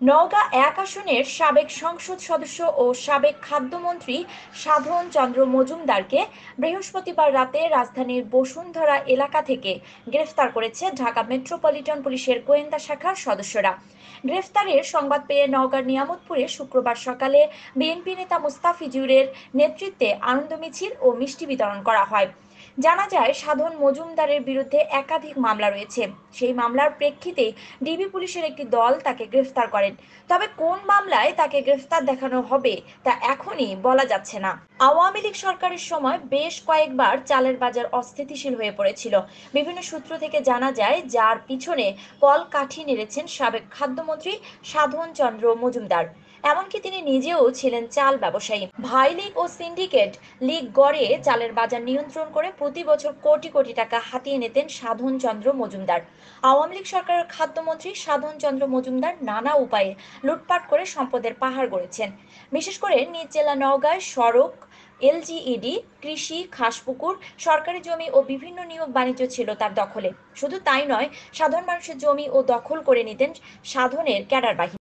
নওগাঁ এক আসনের সাবেক সংসদ সদস্য ও সাবেক খাদ্যমন্ত্রী সাধন চন্দ্র মজুমদারকে বৃহস্পতিবার রাতে রাজধানীর বসুন্ধরা এলাকা থেকে গ্রেফতার করেছে ঢাকা মেট্রোপলিটন পুলিশের গোয়েন্দা শাখার সদস্যরা। গ্রেফতারের সংবাদ পেয়ে নওগাঁর নিয়ামতপুরে শুক্রবার সকালে বিএনপি নেতা মুস্তাফিজুরের নেতৃত্বে আনন্দ মিছিল ও মিষ্টি বিতরণ করা হয়। জানা যায়, সাধন মজুমদারের বিরুদ্ধে একাধিক মামলা রয়েছে। সেই মামলার প্রেক্ষিতে ডিবি পুলিশের একটি দল তাকে গ্রেফতার করেন। তবে কোন মামলায় তাকে গ্রেফতার দেখানো হবে তা এখনই বলা যাচ্ছে না। আওয়ামী লীগ সরকারের সময় বেশ কয়েকবার চালের বাজার অস্থিতিশীল হয়ে পড়েছিল। বিভিন্ন সূত্র থেকে জানা যায়, যার পিছনে কলকাঠি নেড়েছেন সাবেক খাদ্যমন্ত্রী সাধন চন্দ্র মজুমদার। এমনকি তিনি নিজেও ছিলেন চাল ব্যবসায়ী। ভাই লীগ ও সিন্ডিকেট লীগ গড়ে চালের বাজার নিয়ন্ত্রণ করে প্রতি বছর কোটি কোটি টাকা হাতিয়ে নিতেন সাধন চন্দ্র মজুমদার। আওয়ামী লীগ সরকারের খাদ্যমন্ত্রী সাধন চন্দ্র মজুমদার নানা উপায়ে লুটপাট করে সম্পদের পাহাড় গড়েছেন। বিশেষ করে নিজ জেলা নওগাঁয় সড়ক, এলজিইডি, কৃষি, খাসপুকুর, সরকারি জমি ও বিভিন্ন নিয়োগ বাণিজ্য ছিল তার দখলে। শুধু তাই নয়, সাধারণ মানুষের জমি ও দখল করে নিতেন সাধনের ক্যাডার বাহিনী।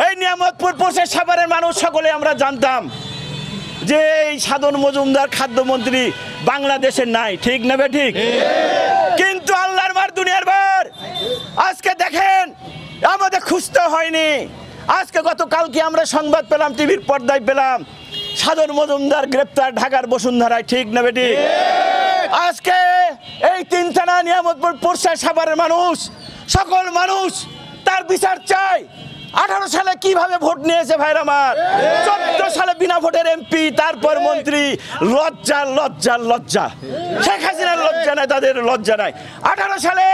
এই নিয়ামতপুর পোষের সাভারের মানুষ সকলে আমরা জানতাম যে এই সাধন মজুমদার খাদ্যমন্ত্রী বাংলাদেশের নাই, ঠিক না বে ঠিক? কিন্তু আল্লাহর বার দুনিয়ার বার আজকে দেখেন আমাদের খুঁজতে হয়নি। আজকে গতকালকে আমরা সংবাদ পেলাম, টিভির পর্দায় পেলাম সাধন মজুমদার গ্রেপ্তার ঢাকার বসুন্ধরায়, ঠিক না বে ঠিক? আজকে এই তিন থানা নিয়ামতপুর পোষের সাভারের মানুষ, সকল মানুষ তার বিচার চায়। 18 সালে কিভাবে ভোট নিয়েছে ভাইরা আমার, 14 সালে বিনা ভোটের এমপি, তারপর মন্ত্রী। লজ্জা লজ্জা লজ্জা, শেখ হাসিনার লজ্জা নাই, তাদের লজ্জা নাই। 18 সালে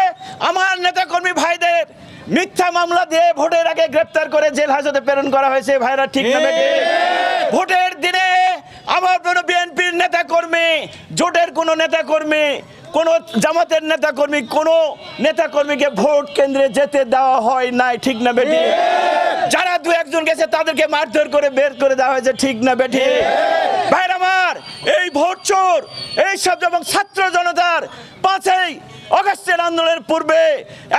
আমার নেতাকর্মী ভাইদের মিথ্যা মামলা দিয়ে ভোটের আগে গ্রেপ্তার করে জেল হাজতে প্রেরণ করা হয়েছে ভাইরা, ঠিক না? ভোটের দিনে আমার বিএনপির নেতাকর্মী, জোটের কোনো নেতাকর্মী, কোন জামাতের নেতাকর্মী, কোন নেতাকর্মীকে ভোট কেন্দ্রে যেতে দেওয়া হয় নাই, ঠিক না বেটি? যারা দু একজন গেছে তাদেরকে মারধর করে বের করে দেওয়া হয়েছে, ঠিক না বেটি? ভাইর আমার, এই ভোট চোর এই সব এবং ছাত্র জনতার 5ই অগাস্টের আন্দোলনের পূর্বে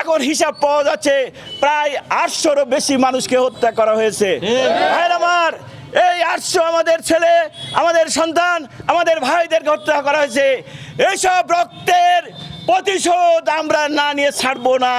এখন হিসাব পাওয়া যাচ্ছে প্রায় 800-রও বেশি মানুষকে হত্যা করা হয়েছে। ভাইর আমার, এই 800 আমাদের ছেলে, আমাদের সন্তান, আমাদের ভাইদেরকে হত্যা করা হয়েছে। এইসব রক্তের প্রতিশোধ আমরা না নিয়ে ছাড়বো না।